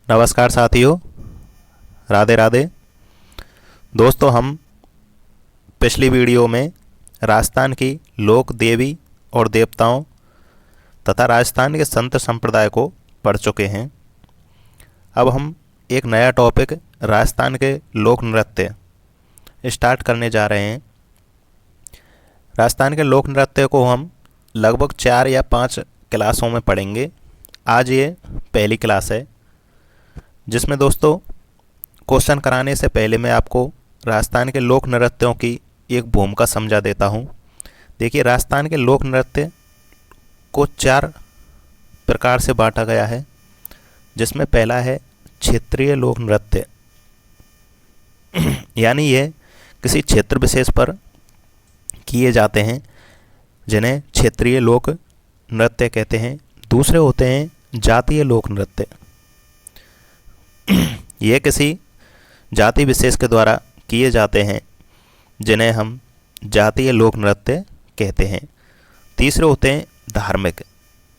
नमस्कार साथियों, राधे राधे। दोस्तों, हम पिछली वीडियो में राजस्थान की लोक देवी और देवताओं तथा राजस्थान के संत संप्रदाय को पढ़ चुके हैं। अब हम एक नया टॉपिक राजस्थान के लोक नृत्य स्टार्ट करने जा रहे हैं। राजस्थान के लोक नृत्य को हम लगभग 4 या 5 क्लासों में पढ़ेंगे। आज ये पहली क्लास है, जिसमें दोस्तों क्वेश्चन कराने से पहले मैं आपको राजस्थान के लोक नृत्यों की एक भूमिका समझा देता हूँ। देखिए, राजस्थान के लोक नृत्य को 4 प्रकार से बांटा गया है, जिसमें पहला है क्षेत्रीय लोक नृत्य। यानी ये किसी क्षेत्र विशेष पर किए जाते हैं, जिन्हें क्षेत्रीय लोक नृत्य कहते हैं। दूसरे होते हैं जातीय लोक नृत्य। ये किसी जाति विशेष के द्वारा किए जाते हैं, जिन्हें हम जातीय लोक नृत्य कहते हैं। तीसरे होते हैं धार्मिक,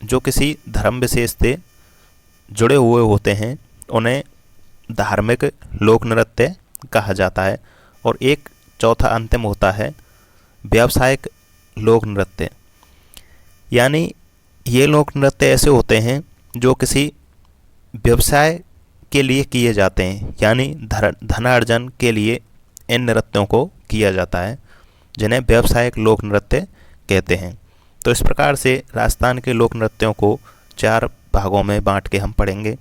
जो किसी धर्म विशेष से जुड़े हुए होते हैं, उन्हें धार्मिक लोक नृत्य कहा जाता है। और एक चौथा अंतिम होता है व्यावसायिक लोक नृत्य। यानी ये लोक नृत्य ऐसे होते हैं जो किसी व्यवसाय के लिए किए जाते हैं, यानी धनार्जन के लिए इन नृत्यों को किया जाता है, जिन्हें व्यावसायिक लोक नृत्य कहते हैं। तो इस प्रकार से राजस्थान के लोक नृत्यों को 4 भागों में बांट के हम पढ़ेंगे।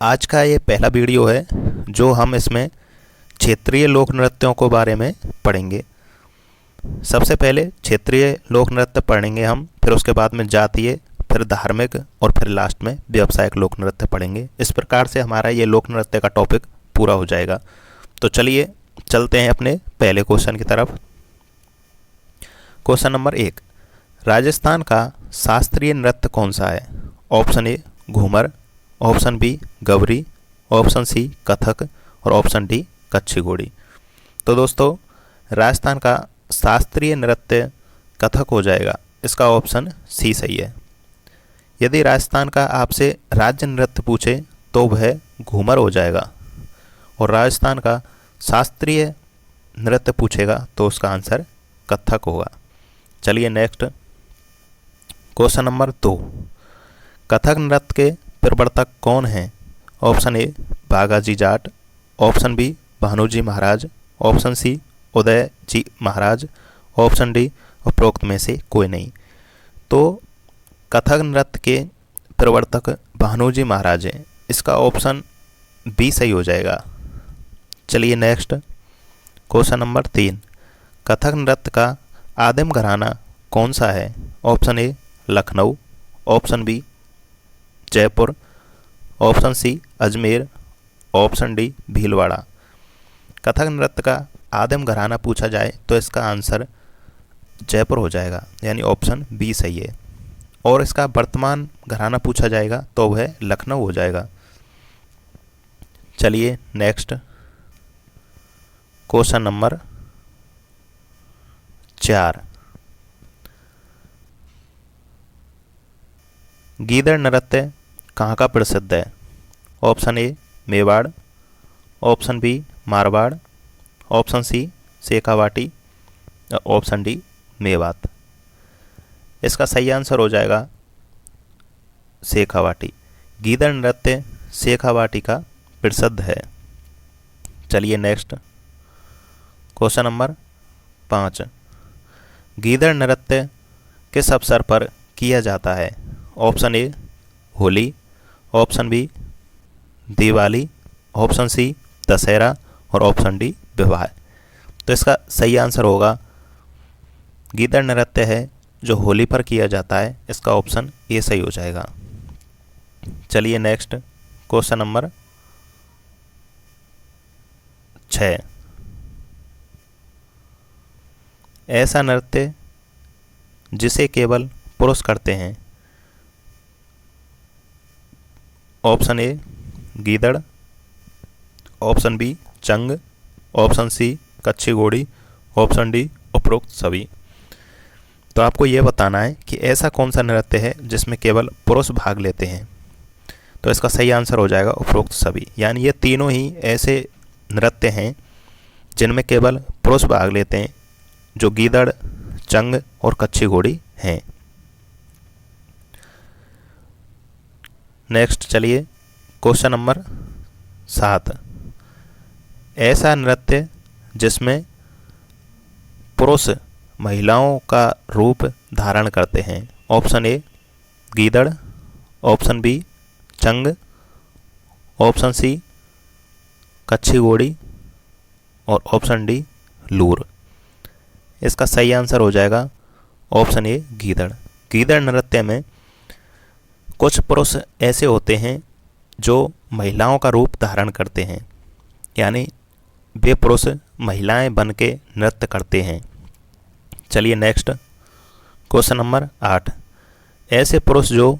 आज का ये पहला वीडियो है, जो हम इसमें क्षेत्रीय लोक नृत्यों के बारे में पढ़ेंगे। सबसे पहले क्षेत्रीय लोक नृत्य पढ़ेंगे हम, फिर उसके बाद में जातीय, फिर धार्मिक और फिर लास्ट में व्यावसायिक लोक नृत्य पढ़ेंगे। इस प्रकार से हमारा ये लोक नृत्य का टॉपिक पूरा हो जाएगा। तो चलिए चलते हैं अपने पहले क्वेश्चन की तरफ। क्वेश्चन नंबर 1, राजस्थान का शास्त्रीय नृत्य कौन सा है? Option A Ghoomar, option B Gavari, option C Kathak और ऑप्शन डी कच्छी घोड़ी। तो दोस्तों, राजस्थान का शास्त्रीय नृत्य कथक हो जाएगा। इसका ऑप्शन सी सही है। यदि राजस्थान का आपसे राज्य नृत्य पूछे तो वह घूमर हो जाएगा, और राजस्थान का शास्त्रीय नृत्य पूछेगा तो उसका आंसर कथक होगा। चलिए नेक्स्ट, क्वेश्चन नंबर 2, कथक नृत्य के प्रवर्तक कौन हैं? Option A Bagaji Jat, option B Bhanuji Maharaj, option C Uday ji Maharaj, option D उपरोक्त में से कोई नहीं। तो कथक नृत्य के प्रवर्तक भानुजी महाराज हैं। इसका ऑप्शन बी सही हो जाएगा। चलिए नेक्स्ट, क्वेश्चन नंबर 3, कथक नृत्य का आदिम घराना कौन सा है? Option A Lucknow, option B Jaipur, option C Ajmer, option D Bhilwara. Kathak नृत्य का आदिम घराना पूछा जाए तो इसका आंसर जयपुर हो जाएगा, यानी ऑप्शन बी सही है। और इसका वर्तमान घराना पूछा जाएगा तो वह लखनऊ हो जाएगा। चलिए नेक्स्ट, क्वेश्चन नंबर 4, गीदड़ नृत्य कहाँ का प्रसिद्ध है? Option A Mewar, option B Marwar, option C Shekhawati, option D Mewat. इसका सही आंसर हो जाएगा शेखावाटी। गीदड़ नृत्य शेखावाटी का प्रसिद्ध है। चलिए नेक्स्ट, क्वेश्चन नंबर 5, गीदड़ नृत्य किस अवसर पर किया जाता है? Option A Holi, option B Diwali, option C Dussehra और ऑप्शन डी विवाह। तो इसका सही आंसर होगा गीदड़ नृत्य है जो होली पर किया जाता है। इसका ऑप्शन ए सही हो जाएगा। चलिए नेक्स्ट, क्वेश्चन नंबर 6, ऐसा नृत्य जिसे केवल पुरुष करते हैं? Option A Gidad, option B चंग, ऑप्शन सी कच्छी घोड़ी, ऑप्शन डी उपरोक्त सभी। तो आपको यह बताना है कि ऐसा कौन सा नृत्य है जिसमें केवल पुरुष भाग लेते हैं। तो इसका सही आंसर हो जाएगा उपरोक्त सभी। यानी ये तीनों ही ऐसे नृत्य हैं जिनमें केवल पुरुष भाग लेते हैं, जो गीदड़, चंग और कच्छी घोड़ी हैं। नेक्स्ट चलिए क्वेश्चन नंबर 7। ऐसा नृत्य जिसमें पुरुष महिलाओं का रूप धारण करते हैं। Option A Gidad, option B चंग, ऑप्शन सी कच्छी घोड़ी और ऑप्शन डी लूर। इसका सही आंसर हो जाएगा ऑप्शन ए गीदड़। गीदड़ नृत्य में कुछ पुरुष ऐसे होते हैं जो महिलाओं का रूप धारण करते हैं, यानी वे पुरुष महिलाएं बन के नृत्य करते हैं। चलिए नेक्स्ट क्वेश्चन नंबर 8। ऐसे पुरुष जो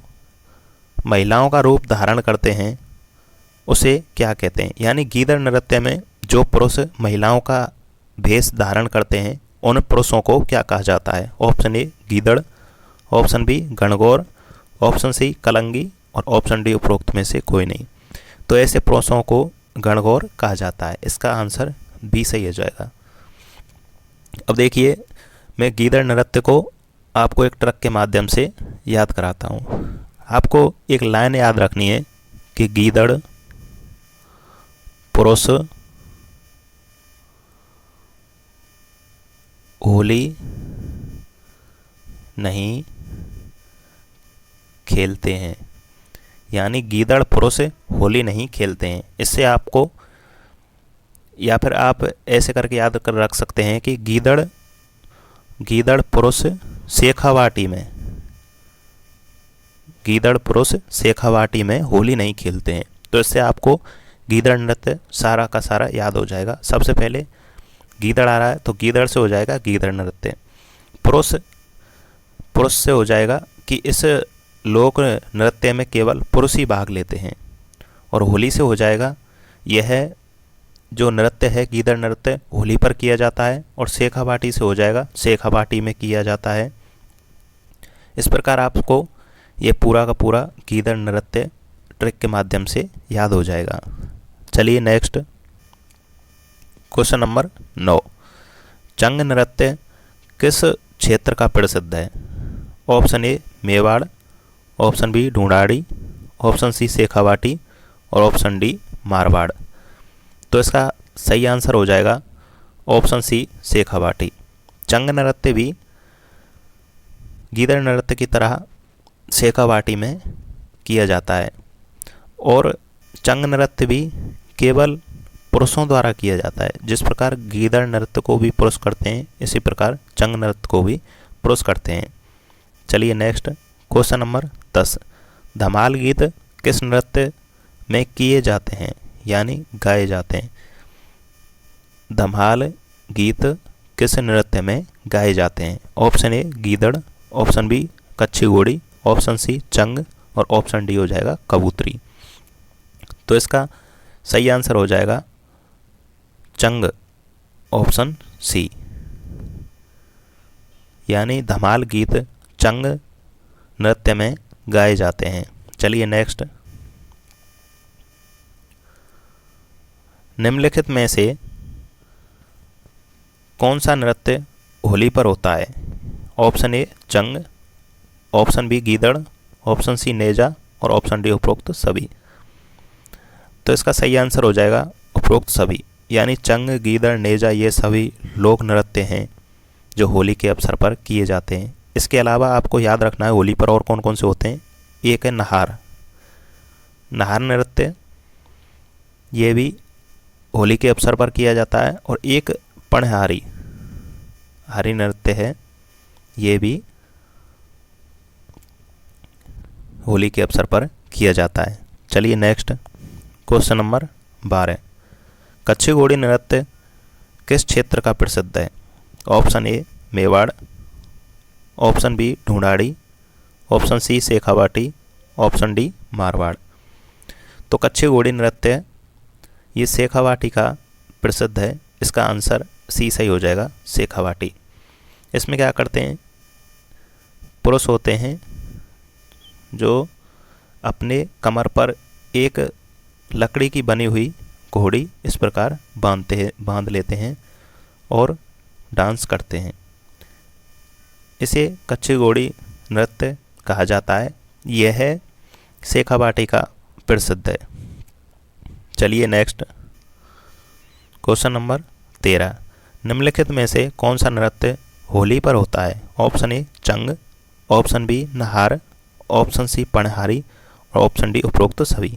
महिलाओं का रूप धारण करते हैं उसे क्या कहते हैं। यानी गीदड़ नृत्य में जो पुरुष महिलाओं का भेष धारण करते हैं उन पुरुषों को क्या कहा जाता है। Option A Gidad, option B Gangaur, option C Kalangi और ऑप्शन डी उपरोक्त में से कोई नहीं। तो ऐसे पुरुषों को गणगौर कहा जाता है। इसका आंसर बी सही हो जाएगा। अब देखिए, मैं गीदड़ नृत्य को आपको एक ट्रक के माध्यम से याद कराता हूँ। आपको एक लाइन याद रखनी है कि गीदड़ पुरुष होली नहीं खेलते हैं। यानी गीदड़ पुरुष होली नहीं खेलते हैं। इससे आपको, या फिर आप ऐसे करके याद कर रख सकते हैं कि गीदड़ पुरुष शेखावाटी में, गीदड़ पुरुष शेखावाटी में होली नहीं खेलते हैं। तो इससे आपको गीदड़ नृत्य सारा का सारा याद हो जाएगा। सबसे पहले गीदड़ आ रहा है तो गीदड़ से हो जाएगा गीदड़ नृत्य। पुरुष से हो जाएगा कि इस लोक नृत्य में केवल पुरुष ही भाग लेते हैं। और होली से हो जाएगा यह जो नृत्य है गीदड़ नृत्य होली पर किया जाता है। और शेखावाटी से हो जाएगा शेखावाटी में किया जाता है। इस प्रकार आपको ये पूरा का पूरा गीदड़ नृत्य ट्रिक के माध्यम से याद हो जाएगा। चलिए नेक्स्ट क्वेश्चन नंबर 9। चंग नृत्य किस क्षेत्र का प्रसिद्ध है। Option A Mewar, option B Dhundhari, option C Shekhawati और ऑप्शन डी मारवाड़। तो इसका सही आंसर हो जाएगा ऑप्शन सी शेखावाटी। चंग नृत्य भी गीदड़ नृत्य की तरह शेखावाटी में किया जाता है। और चंग नृत्य भी केवल पुरुषों द्वारा किया जाता है। जिस प्रकार गीदड़ नृत्य को भी पुरुष करते हैं, इसी प्रकार चंग नृत्य को भी पुरुष करते हैं। चलिए नेक्स्ट क्वेश्चन नंबर 10। धमाल गीत किस नृत्य में किए जाते हैं, यानी गाए जाते हैं। धमाल गीत किस नृत्य में गाए जाते हैं। Option A Gidad, option B कच्छी घोड़ी, ऑप्शन सी चंग और ऑप्शन डी हो जाएगा कबूतरी। तो इसका सही आंसर हो जाएगा चंग, ऑप्शन सी। यानी धमाल गीत चंग नृत्य में गाए जाते हैं। चलिए नेक्स्ट, निम्नलिखित में से कौन सा नृत्य होली पर होता है। ऑप्शन ए चंग, ऑप्शन बी गीदड़, ऑप्शन सी नेजा और ऑप्शन डी उपरोक्त सभी। तो इसका सही आंसर हो जाएगा उपरोक्त सभी। यानी चंग, गीदड़, नेजा ये सभी लोक नृत्य हैं जो होली के अवसर पर किए जाते हैं। इसके अलावा आपको याद रखना है होली पर और कौन कौन से होते हैं। एक है नहार नृत्य, ये भी होली के अवसर पर किया जाता है। और एक पणहारी नृत्य है, ये भी होली के अवसर पर किया जाता है। चलिए नेक्स्ट क्वेश्चन नंबर 12। कच्छी घोड़ी नृत्य किस क्षेत्र का प्रसिद्ध है। Option A Mewar, option B Dhundhari, option C Shekhawati, option D Marwar. तो कच्छी घोड़ी नृत्य ये शेखावाटी का प्रसिद्ध है। इसका आंसर सी सही हो जाएगा शेखावाटी। इसमें क्या करते हैं, पुरुष होते हैं जो अपने कमर पर एक लकड़ी की बनी हुई घोड़ी इस प्रकार बांध लेते हैं और डांस करते हैं। इसे कच्ची घोड़ी नृत्य कहा जाता है। यह है शेखावाटी का प्रसिद्ध है। चलिए नेक्स्ट क्वेश्चन नंबर 13। निम्नलिखित में से कौन सा नृत्य होली पर होता है? ऑप्शन ए चंग, ऑप्शन बी नहार, ऑप्शन सी पणहारी और ऑप्शन डी उपरोक्त सभी।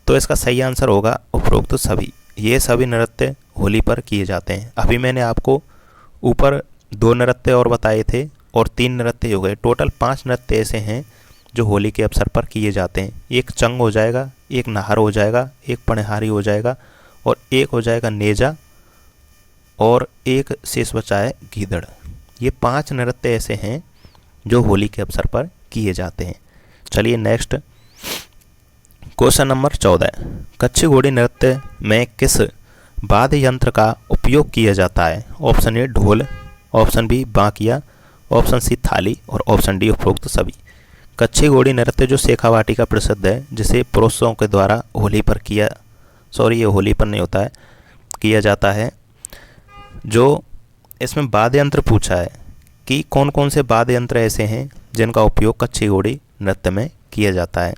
तो इसका सही आंसर होगा उपरोक्त सभी। ये सभी नृत्य होली पर किए जाते हैं। अभी मैंने आपको ऊपर 2 नृत्य और बताए थे और 3 नृत्य हो गए। टोटल 5 नृत्य ऐसे हैं जो होली के अवसर पर किए जाते हैं। एक चंग हो जाएगा, एक नहर हो जाएगा, एक पणहारी हो जाएगा और एक हो जाएगा नेजा और एक शेष बचा है गीदड़। ये 5 नृत्य ऐसे हैं जो होली के अवसर पर किए जाते हैं। चलिए नेक्स्ट क्वेश्चन नंबर 14। कच्ची घोड़ी नृत्य में किस वाद्य यंत्र का उपयोग किया जाता है? ऑप्शन ए ढोल, ऑप्शन बी बांकिया, ऑप्शन सी थाली और ऑप्शन डी उपरोक्त सभी। कच्ची घोड़ी नृत्य जो शेखावाटी का प्रसिद्ध है, जिसे पुरुषों के द्वारा होली पर ये होली पर नहीं होता है, किया जाता है। जो इसमें वाद्य यंत्र पूछा है कि कौन कौन से वाद्य यंत्र ऐसे हैं जिनका उपयोग कच्ची घोड़ी नृत्य में किया जाता है,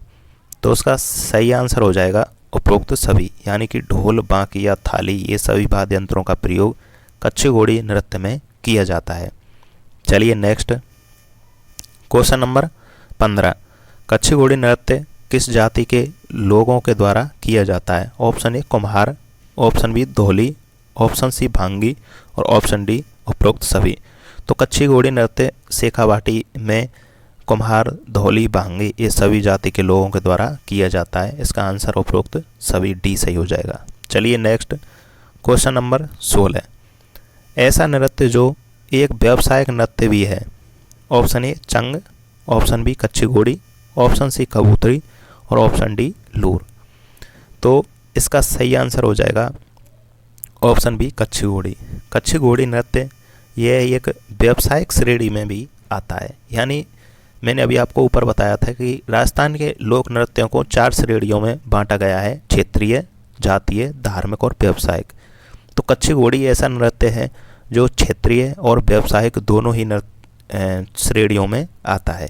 तो उसका सही आंसर हो जाएगा उपरोक्त सभी। यानी कि ढोल, बांकिया, थाली, ये सभी वाद्य यंत्रों का प्रयोग कच्ची घोड़ी नृत्य में किया जाता है। चलिए नेक्स्ट क्वेश्चन नंबर 15। कच्ची घोड़ी नृत्य किस जाति के लोगों के द्वारा किया जाता है? ऑप्शन ए कुम्हार, ऑप्शन बी धोली, ऑप्शन सी भांगी और ऑप्शन डी उपरोक्त सभी। तो कच्ची घोड़ी नृत्य शेखावाटी में कुम्हार, धोली, भांगी ये सभी जाति के लोगों के द्वारा किया जाता है। इसका आंसर उपरोक्त सभी डी सही हो जाएगा। चलिए नेक्स्ट क्वेश्चन नंबर 16। ऐसा नृत्य जो एक व्यावसायिक नृत्य भी है। ऑप्शन ए चंग, ऑप्शन बी कच्ची घोड़ी, ऑप्शन सी कबूतरी और ऑप्शन डी लूर। तो इसका सही आंसर हो जाएगा ऑप्शन बी कच्ची घोड़ी। कच्ची घोड़ी नृत्य यह एक व्यावसायिक श्रेणी में भी आता है। यानी मैंने अभी आपको ऊपर बताया था कि राजस्थान के लोक नृत्यों को 4 श्रेणियों में बांटा गया है: क्षेत्रीय, जातीय, धार्मिक और व्यावसायिक। तो कच्ची घोड़ी ऐसा नृत्य है जो क्षेत्रीय और व्यावसायिक दोनों ही श्रेणियों में आता है।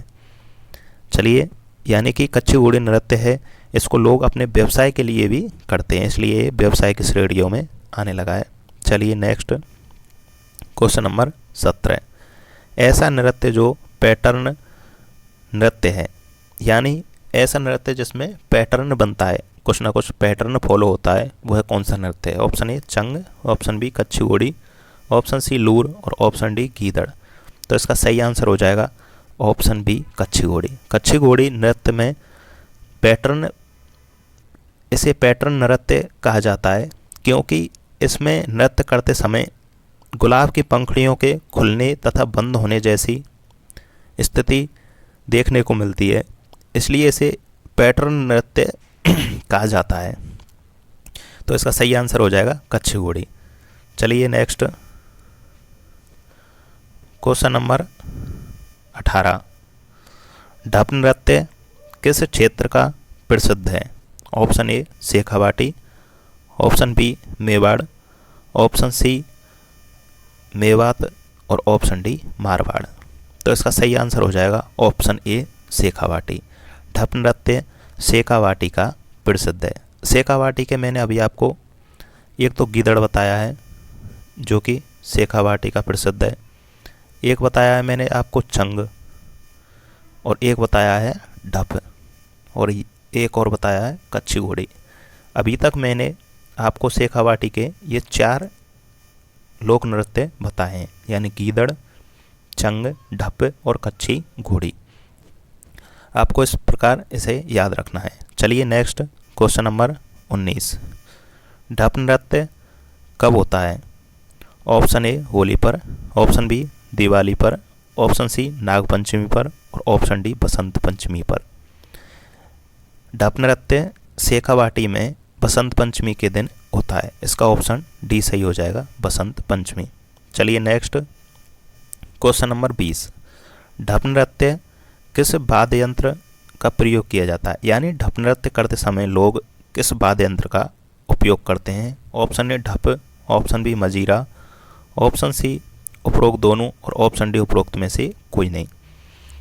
चलिए, यानी कि कच्ची घोड़ी नृत्य है, इसको लोग अपने व्यवसाय के लिए भी करते हैं, इसलिए ये व्यवसाय की श्रेणियों में आने लगा है। चलिए नेक्स्ट क्वेश्चन नंबर 17। ऐसा नृत्य जो पैटर्न नृत्य है, यानी ऐसा नृत्य जिसमें पैटर्न बनता है, कुछ ना कुछ पैटर्न फॉलो होता है, वह कौन सा नृत्य है? ऑप्शन ए चंग, ऑप्शन बी कच्ची घोड़ी, ऑप्शन सी लूर और ऑप्शन डी गीदड़। तो इसका सही आंसर हो जाएगा ऑप्शन बी कच्ची घोड़ी। कच्ची घोड़ी नृत्य में इसे पैटर्न नृत्य कहा जाता है क्योंकि इसमें नृत्य करते समय गुलाब की पंखुड़ियों के खुलने तथा बंद होने जैसी स्थिति देखने को मिलती है, इसलिए इसे पैटर्न नृत्य कहा जाता है। तो इसका सही आंसर हो जाएगा कच्ची घोड़ी। चलिए नेक्स्ट क्वेश्चन नंबर 18। ढप नृत्य किस क्षेत्र का प्रसिद्ध है? Option A Shekhawati, option B Mewar, option C Mewat और ऑप्शन डी मारवाड़। तो इसका सही आंसर हो जाएगा ऑप्शन ए शेखावाटी। ढप नृत्य शेखावाटी का प्रसिद्ध है। शेखावाटी के मैंने अभी आपको एक तो गीदड़ बताया है जो कि शेखावाटी का प्रसिद्ध है, एक बताया है मैंने आपको चंग और एक बताया है ढप और एक और बताया है कच्ची घोड़ी। अभी तक मैंने आपको शेखावाटी के ये 4 लोक नृत्य बताए हैं, यानी गीदड़, चंग, ढप और कच्ची घोड़ी। आपको इस प्रकार इसे याद रखना है। चलिए नेक्स्ट क्वेश्चन नंबर 19। ढप नृत्य कब होता है? ऑप्शन ए होली पर, ऑप्शन बी दिवाली पर, ऑप्शन सी नागपंचमी पर और ऑप्शन डी बसंत पंचमी पर। ढप नृत्य शेखावाटी में बसंत पंचमी के दिन होता है। इसका ऑप्शन डी सही हो जाएगा, बसंत पंचमी। चलिए नेक्स्ट क्वेश्चन नंबर 20। ढप नृत्य किस वाद्य यंत्र का प्रयोग किया जाता है, यानी ढप नृत्य करते समय लोग किस वाद्य यंत्र का उपयोग करते हैं। ऑप्शन ए ढप, ऑप्शन बी मजीरा, ऑप्शन सी उपरोक्त दोनों और ऑप्शन डी उपरोक्त में से कोई नहीं।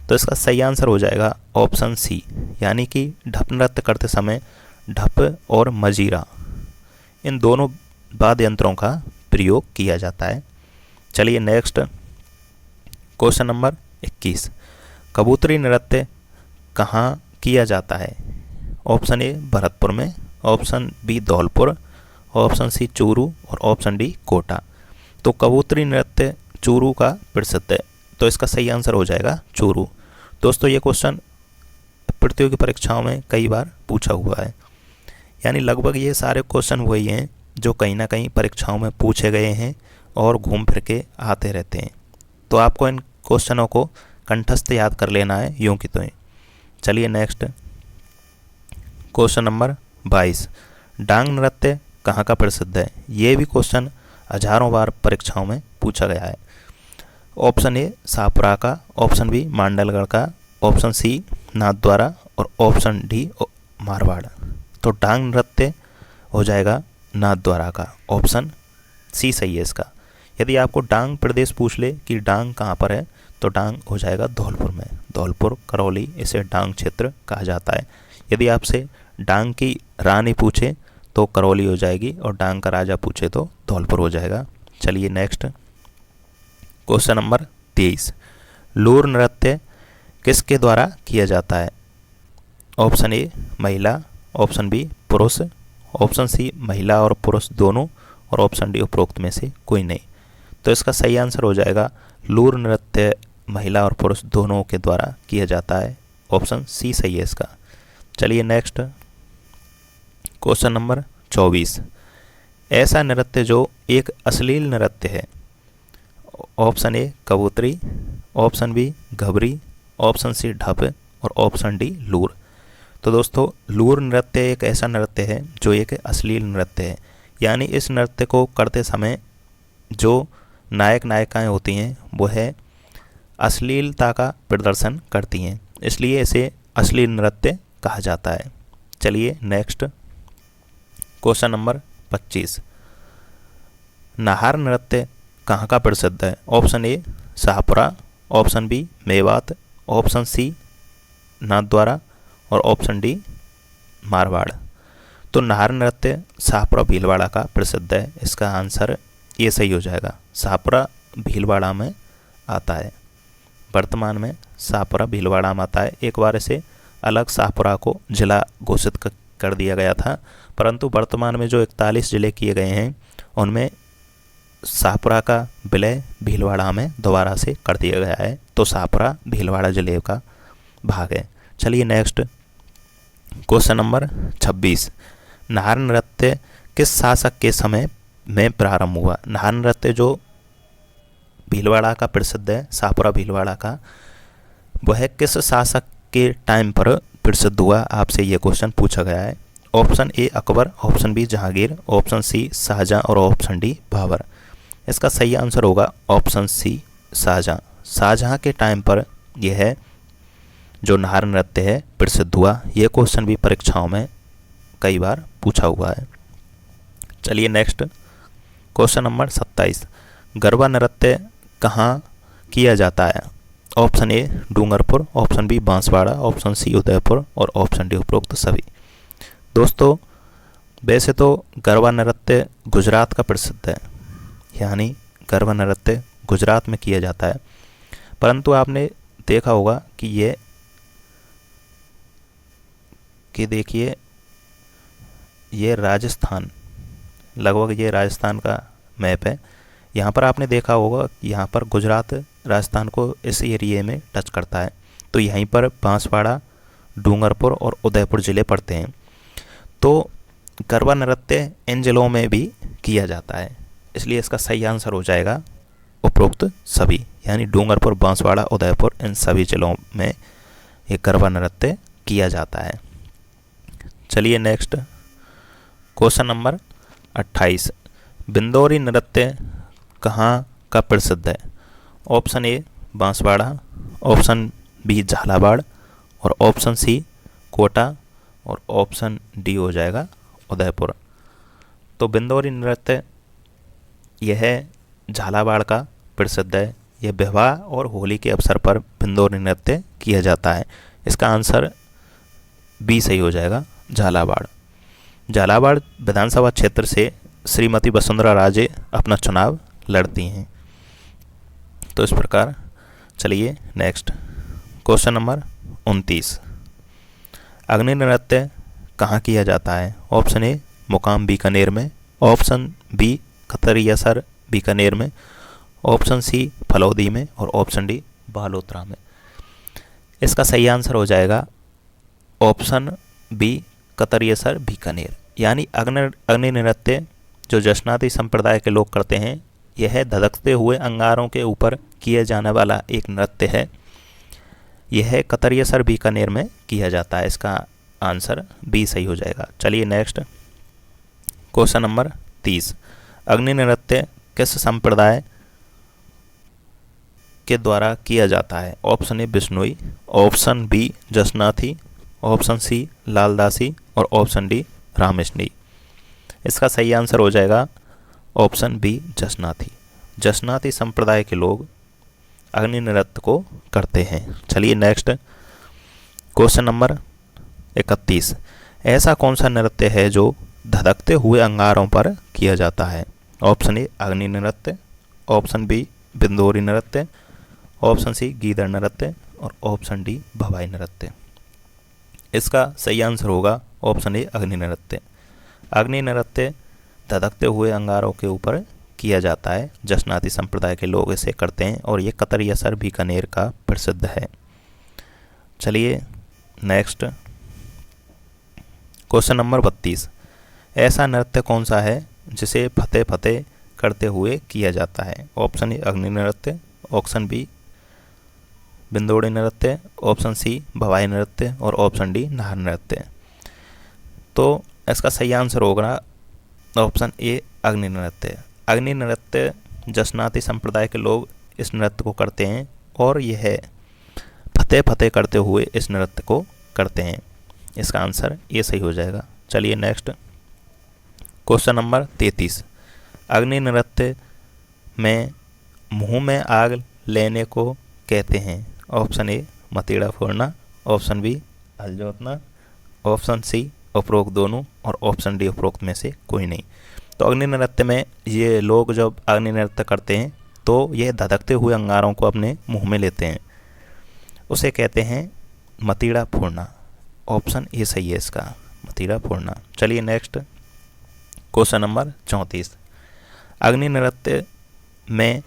तो इसका सही आंसर हो जाएगा ऑप्शन सी, यानी कि ढप नृत्य करते समय ढप और मजीरा इन दोनों वाद्य यंत्रों का प्रयोग किया जाता है। चलिए नेक्स्ट क्वेश्चन नंबर 21, कबूतरी नृत्य कहाँ किया जाता है। ऑप्शन ए भरतपुर में, option B Dholpur, option C Churu और ऑप्शन डी कोटा। तो कबूतरी नृत्य चूरू का प्रसिद्ध है, तो इसका सही आंसर हो जाएगा चूरू। दोस्तों ये क्वेश्चन प्रतियोगी परीक्षाओं में कई बार पूछा हुआ है, यानी लगभग ये सारे क्वेश्चन वही हैं जो कहीं ना कहीं परीक्षाओं में पूछे गए हैं और घूम फिर के आते रहते हैं। तो आपको इन क्वेश्चनों को कंठस्थ याद कर लेना है यूँ की तो ही। चलिए नेक्स्ट क्वेश्चन नंबर 22, डांग नृत्य कहाँ का प्रसिद्ध है। ये भी क्वेश्चन हजारों बार परीक्षाओं में पूछा गया है। ऑप्शन ए सापुरा का, ऑप्शन बी मांडलगढ़ का, ऑप्शन सी नाथद्वारा और ऑप्शन डी मारवाड़। तो डांग नृत्य हो जाएगा नाथद्वारा का, ऑप्शन सी सही है इसका। यदि आपको डांग प्रदेश पूछ ले कि डांग कहाँ पर है, तो डांग हो जाएगा धौलपुर में। धौलपुर करौली इसे डांग क्षेत्र कहा जाता है। यदि आपसे डांग की रानी पूछे तो करौली हो जाएगी और डांग का राजा पूछे तो धौलपुर हो जाएगा। चलिए नेक्स्ट क्वेश्चन नंबर 23, लूर नृत्य किसके द्वारा किया जाता है। ऑप्शन ए महिला, ऑप्शन बी पुरुष, ऑप्शन सी महिला और पुरुष दोनों और ऑप्शन डी उपरोक्त में से कोई नहीं। तो इसका सही आंसर हो जाएगा लूर नृत्य महिला और पुरुष दोनों के द्वारा किया जाता है, ऑप्शन सी सही है इसका। चलिए नेक्स्ट क्वेश्चन नंबर 24, ऐसा नृत्य जो एक अश्लील नृत्य है। ऑप्शन ए कबूतरी, ऑप्शन बी घबरी, ऑप्शन सी ढप और ऑप्शन डी लूर। तो दोस्तों लूर नृत्य एक ऐसा नृत्य है जो एक अश्लील नृत्य है, यानी इस नृत्य को करते समय जो नायक नायिकाएं होती हैं वो है अश्लीलता का प्रदर्शन करती हैं, इसलिए इसे अश्लील नृत्य कहा जाता है। चलिए नेक्स्ट क्वेश्चन नंबर 25, नाहर नृत्य कहाँ का प्रसिद्ध है। Option A Shahpura, option B Mewat, option C Nathdwara और ऑप्शन डी मारवाड़। तो नाहर नृत्य शाहपुरा भीलवाड़ा का प्रसिद्ध है, इसका आंसर ये सही हो जाएगा। शाहपुरा भीलवाड़ा में आता है, वर्तमान में शाहपुरा भीलवाड़ा में आता है। एक बार इसे अलग शाहपुरा को जिला घोषित कर दिया गया था, परंतु वर्तमान में जो 41 जिले किए गए हैं उनमें शाहपुरा का विलय भीलवाड़ा में दोबारा से कर दिया गया है, तो शाहपुरा भीलवाड़ा जिले का भाग है। चलिए नेक्स्ट क्वेश्चन नंबर 26, नाहर नृत्य किस शासक के समय में प्रारंभ हुआ। नाहर नृत्य जो भीलवाड़ा का प्रसिद्ध है, शाहपुरा भीलवाड़ा का, वह किस शासक के टाइम पर प्रसिद्ध हुआ, आपसे ये क्वेश्चन पूछा गया है। Option A Akbar, option B Jahangir, option C Shahjahan और ऑप्शन डी बाबर। इसका सही आंसर होगा ऑप्शन सी शाहजहां। शाहजहां के टाइम पर यह है जो नाहर नृत्य है प्रसिद्ध हुआ। ये क्वेश्चन भी परीक्षाओं में कई बार पूछा हुआ है। चलिए नेक्स्ट क्वेश्चन नंबर 27, गरबा नृत्य कहाँ किया जाता है। Option A Dungarpur, option B Banswara, option C Udaipur और ऑप्शन डी उपरोक्त सभी। दोस्तों वैसे तो गरबा नृत्य गुजरात का प्रसिद्ध है, यानी गरबा नृत्य गुजरात में किया जाता है, परंतु आपने देखा होगा कि देखिए ये राजस्थान, लगभग ये राजस्थान का मैप है। यहाँ पर आपने देखा होगा कि यहाँ पर गुजरात राजस्थान को इस एरिए में टच करता है, तो यहीं पर बांसवाड़ा, डूंगरपुर और उदयपुर ज़िले पड़ते हैं। तो गरबा नृत्य इन जिलों में भी किया जाता है, इसलिए इसका सही आंसर हो जाएगा उपरोक्त सभी, यानी डूंगरपुर, बांसवाड़ा, उदयपुर इन सभी जिलों में ये गरबा नृत्य किया जाता है। चलिए नेक्स्ट क्वेश्चन नंबर 28, बिंदौरी नृत्य कहाँ का प्रसिद्ध है। Option A Banswara, option B Jhalawar और ऑप्शन सी कोटा और ऑप्शन डी हो जाएगा उदयपुर। तो बिंदौरी नृत्य यह झालावाड़ का प्रसिद्ध है। यह विवाह और होली के अवसर पर बिंदौरी नृत्य किया जाता है। इसका आंसर बी सही हो जाएगा, झालावाड़। झालावाड़ विधानसभा क्षेत्र से श्रीमती वसुंधरा राजे अपना चुनाव लड़ती हैं। तो इस प्रकार चलिए नेक्स्ट क्वेश्चन नंबर 29। अग्नि नृत्य कहाँ किया जाता है? ऑप्शन ए मुकाम बीकानेर में, ऑप्शन बी खतरियासर बीकानेर में, ऑप्शन सी फलौदी में और ऑप्शन डी बालोतरा में। इसका सही आंसर हो जाएगा ऑप्शन बी कतरियासर बीकानेर। यानी अग्नि नृत्य जो जशनाती संप्रदाय के लोग करते हैं, यह धधकते हुए अंगारों के ऊपर किए जाने वाला एक नृत्य है। यह कतरियासर बीकानेर में किया जाता है। इसका आंसर बी सही हो जाएगा। चलिए नेक्स्ट क्वेश्चन नंबर 30। अग्नि नृत्य किस संप्रदाय के द्वारा किया जाता है? Option A Bishnoi, option B Jasnathi, option C Laldasi और ऑप्शन डी रामेशनी। इसका सही आंसर हो जाएगा ऑप्शन बी जशनाथी। जशनाती संप्रदाय के लोग अग्नि नृत्य को करते हैं। चलिए नेक्स्ट क्वेश्चन नंबर 31। ऐसा कौन सा नृत्य है जो धधकते हुए अंगारों पर किया जाता है? ऑप्शन ए अग्नि नृत्य, ऑप्शन बी बिंदौरी नृत्य, ऑप्शन सी गीदड़ नृत्य और ऑप्शन डी भवाई नृत्य। इसका सही आंसर होगा ऑप्शन ए अग्नि नृत्य। अग्नि नृत्य धधकते हुए अंगारों के ऊपर किया जाता है। जशनाती संप्रदाय के लोग इसे करते हैं और ये कतरियासर बीकानेर का प्रसिद्ध है। चलिए नेक्स्ट क्वेश्चन नंबर 32। ऐसा नृत्य कौन सा है जिसे फतेह फतेह करते हुए किया जाता है? ऑप्शन ए अग्नि नृत्य, ऑप्शन बी बिंदौड़ी नृत्य, ऑप्शन सी भवाई नृत्य और ऑप्शन डी नाहर नृत्य। तो इसका सही आंसर होगा ऑप्शन ए अग्नि नृत्य। अग्नि नृत्य जशनाती संप्रदाय के लोग इस नृत्य को करते हैं और यह फतेह फतेह करते हुए इस नृत्य को करते हैं। इसका आंसर ये सही हो जाएगा। चलिए नेक्स्ट क्वेश्चन नंबर 33। अग्नि नृत्य में मुंह में आग लेने को कहते हैं? ऑप्शन ए मतीड़ा फोड़ना, ऑप्शन बी हल जोतना, ऑप्शन सी उपरोक्त दोनों और ऑप्शन डी उपरोक्त में से कोई नहीं। तो अग्नि नृत्य में ये लोग जब अग्नि नृत्य करते हैं तो ये धधकते हुए अंगारों को अपने मुंह में लेते हैं, उसे कहते हैं मतीड़ा फोड़ना। ऑप्शन ए सही है इसका, मतीड़ा फोड़ना। चलिए नेक्स्ट क्वेश्चन नंबर 34। अग्नि नृत्य में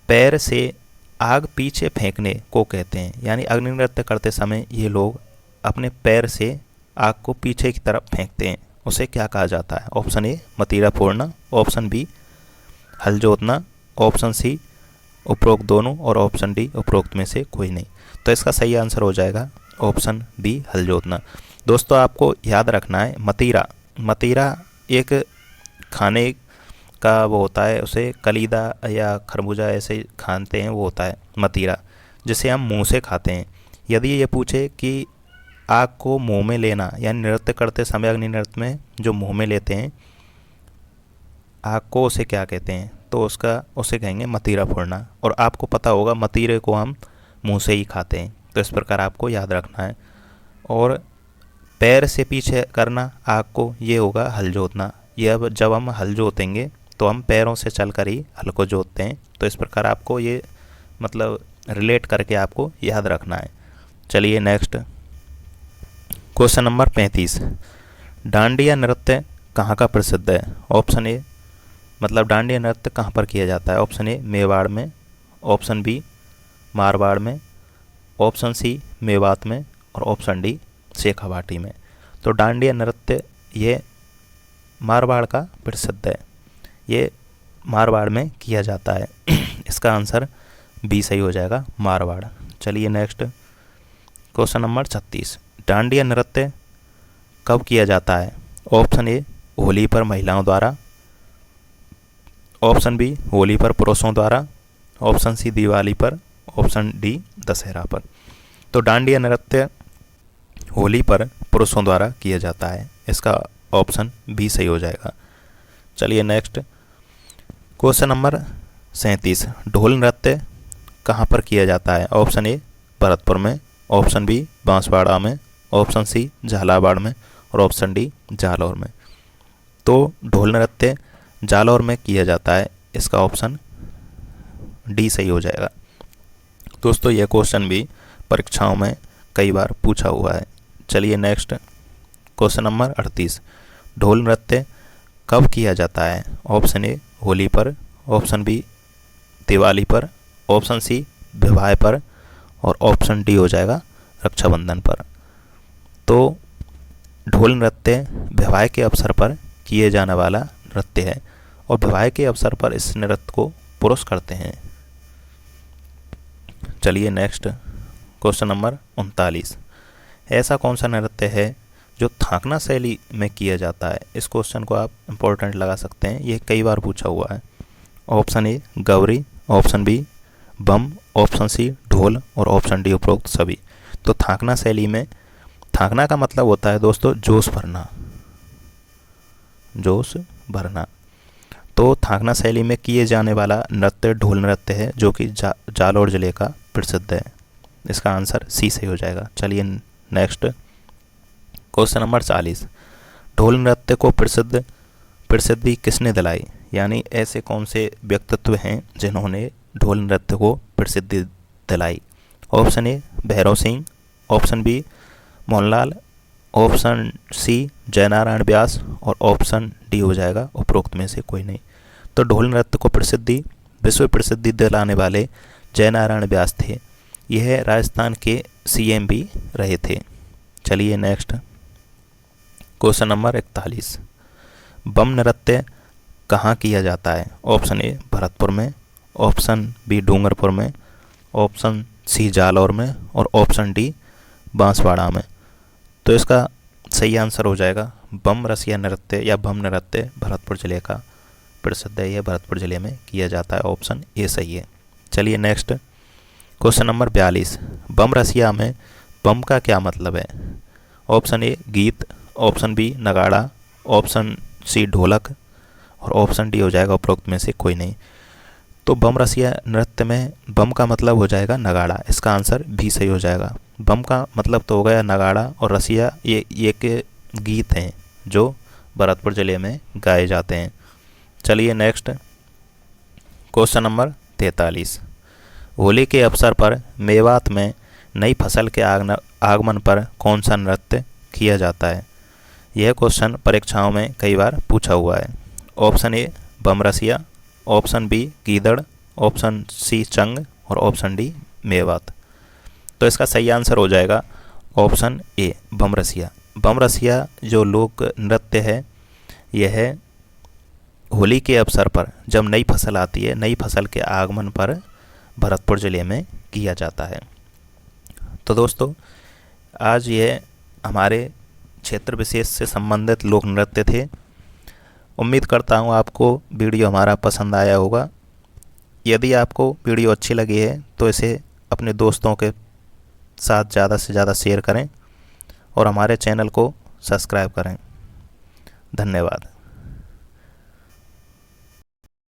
पैर से आग पीछे फेंकने को कहते हैं। यानी अग्नि नृत्य करते समय ये लोग अपने पैर से आग को पीछे की तरफ फेंकते हैं, उसे क्या कहा जाता है? ऑप्शन ए मतीड़ा फोड़ना, ऑप्शन बी हल जोतना, ऑप्शन सी उपरोक्त दोनों और ऑप्शन डी उपरोक्त में से कोई नहीं। तो इसका सही आंसर हो जाएगा ऑप्शन बी हल जोतना। दोस्तों आपको याद रखना है मतीरा, मतीरा एक खाने का वो होता है, उसे कलीदा या खरबूजा ऐसे खाते हैं, वो होता है मतीरा, जिसे हम मुंह से खाते हैं। यदि ये पूछे कि आग को मुंह में लेना, यानी नृत्य करते समय अग्नि नृत्य में जो मुंह में लेते हैं आग को, उसे क्या कहते हैं? तो उसे कहेंगे मतीरा फोड़ना। और आपको पता होगा मतीरे को हम मुंह से ही खाते हैं। तो इस प्रकार आपको याद रखना है। और पैर से पीछे करना आग को, ये होगा हल जोतना। ये अब जब हम हल जोतेंगे तो हम पैरों से चलकर ही हल को जोतते हैं। तो इस प्रकार आपको ये मतलब रिलेट करके आपको याद रखना है। चलिए नेक्स्ट क्वेश्चन नंबर 35। डांडिया नृत्य कहाँ का प्रसिद्ध है? ऑप्शन ए मतलब डांडिया नृत्य कहाँ पर किया जाता है? ऑप्शन ए मेवाड़ में, ऑप्शन बी मारवाड़ में, ऑप्शन सी मेवात में और ऑप्शन डी शेखावाटी में। तो डांडिया नृत्य ये मारवाड़ का प्रसिद्ध है, ये मारवाड़ में किया जाता है। इसका आंसर बी सही हो जाएगा, मारवाड़। चलिए नेक्स्ट क्वेश्चन नंबर 36। डांडिया नृत्य कब किया जाता है? ऑप्शन ए होली पर महिलाओं द्वारा, ऑप्शन बी होली पर पुरुषों द्वारा, ऑप्शन सी दिवाली पर, ऑप्शन डी दशहरा पर। तो डांडिया नृत्य होली पर पुरुषों द्वारा किया जाता है। इसका ऑप्शन बी सही हो जाएगा। चलिए नेक्स्ट क्वेश्चन नंबर 37। ढोल नृत्य कहाँ पर किया जाता है? ऑप्शन ए भरतपुर में, ऑप्शन बी बांसवाड़ा में, ऑप्शन सी झालावाड़ में और ऑप्शन डी जालौर में। तो ढोल नृत्य जालौर में किया जाता है। इसका ऑप्शन डी सही हो जाएगा। दोस्तों यह क्वेश्चन भी परीक्षाओं में कई बार पूछा हुआ है। चलिए नेक्स्ट क्वेश्चन नंबर 38। ढोल नृत्य कब किया जाता है? ऑप्शन ए होली पर, ऑप्शन बी दिवाली पर, ऑप्शन सी विवाह पर और ऑप्शन डी हो जाएगा रक्षाबंधन पर। तो ढोल नृत्य विवाह के अवसर पर किए जाने वाला नृत्य है और विवाह के अवसर पर इस नृत्य को पुरुष करते हैं। चलिए नेक्स्ट क्वेश्चन नंबर 39। ऐसा कौन सा नृत्य है जो थांकना शैली में किया जाता है? इस क्वेश्चन को आप इम्पोर्टेंट लगा सकते हैं, ये कई बार पूछा हुआ है। Option A Gauri, option B Bam, option C Dhol और ऑप्शन डी उपरोक्त सभी। तो थांकना शैली में, थांकना का मतलब होता है दोस्तों जोश भरना, जोश भरना। तो थांकना शैली में किए जाने वाला नृत्य ढोल नृत्य है जो कि जालौर जिले का प्रसिद्ध है। इसका आंसर सी सही हो जाएगा। चलिए नेक्स्ट क्वेश्चन नंबर 40। ढोल नृत्य को प्रसिद्धि किसने दिलाई? यानी ऐसे कौन से व्यक्तित्व हैं जिन्होंने ढोल नृत्य को प्रसिद्धि दिलाई? Option A Bhairav Singh, option B Mohanlal, option C Jaynarayan Vyas और ऑप्शन डी हो जाएगा उपरोक्त में से कोई नहीं। तो ढोल नृत्य को विश्व प्रसिद्धि दिलाने वाले जयनारायण व्यास थे। यह राजस्थान के सीएम भी रहे थे। चलिए नेक्स्ट क्वेश्चन नंबर 41। बम नृत्य कहाँ किया जाता है? ऑप्शन ए भरतपुर में, ऑप्शन बी डूंगरपुर में, ऑप्शन सी जालौर में और ऑप्शन डी बांसवाड़ा में। तो इसका सही आंसर हो जाएगा बम रसिया नृत्य या बम नृत्य भरतपुर जिले का प्रसिद्ध है। यह भरतपुर जिले में किया जाता है। ऑप्शन ए सही है। चलिए नेक्स्ट क्वेश्चन नंबर 42। बम रसिया में बम का क्या मतलब है? ऑप्शन ए गीत, ऑप्शन बी नगाड़ा, ऑप्शन सी ढोलक और ऑप्शन डी हो जाएगा उपरोक्त में से कोई नहीं। तो बम रसिया नृत्य में बम का मतलब हो जाएगा नगाड़ा। इसका आंसर भी सही हो जाएगा। बम का मतलब तो हो गया नगाड़ा और रसिया ये के गीत हैं जो भरतपुर जिले में गाए जाते हैं। चलिए नेक्स्ट क्वेश्चन नंबर 43। होली के अवसर पर मेवात में नई फसल के आगमन पर कौन सा नृत्य किया जाता है? यह क्वेश्चन परीक्षाओं में कई बार पूछा हुआ है। Option A Bam Rasiya, option B Gidad, option C Chang और ऑप्शन डी मेवात। तो इसका सही आंसर हो जाएगा ऑप्शन ए बम रसिया। बम रसिया जो लोक नृत्य है यह होली के अवसर पर जब नई फसल आती है, नई फसल के आगमन पर भरतपुर ज़िले में किया जाता है। तो दोस्तों आज यह हमारे क्षेत्र विशेष से संबंधित लोक नृत्य थे। उम्मीद करता हूँ आपको वीडियो हमारा पसंद आया होगा। यदि आपको वीडियो अच्छी लगी है तो इसे अपने दोस्तों के साथ ज़्यादा से ज़्यादा शेयर करें और हमारे चैनल को सब्सक्राइब करें। धन्यवाद।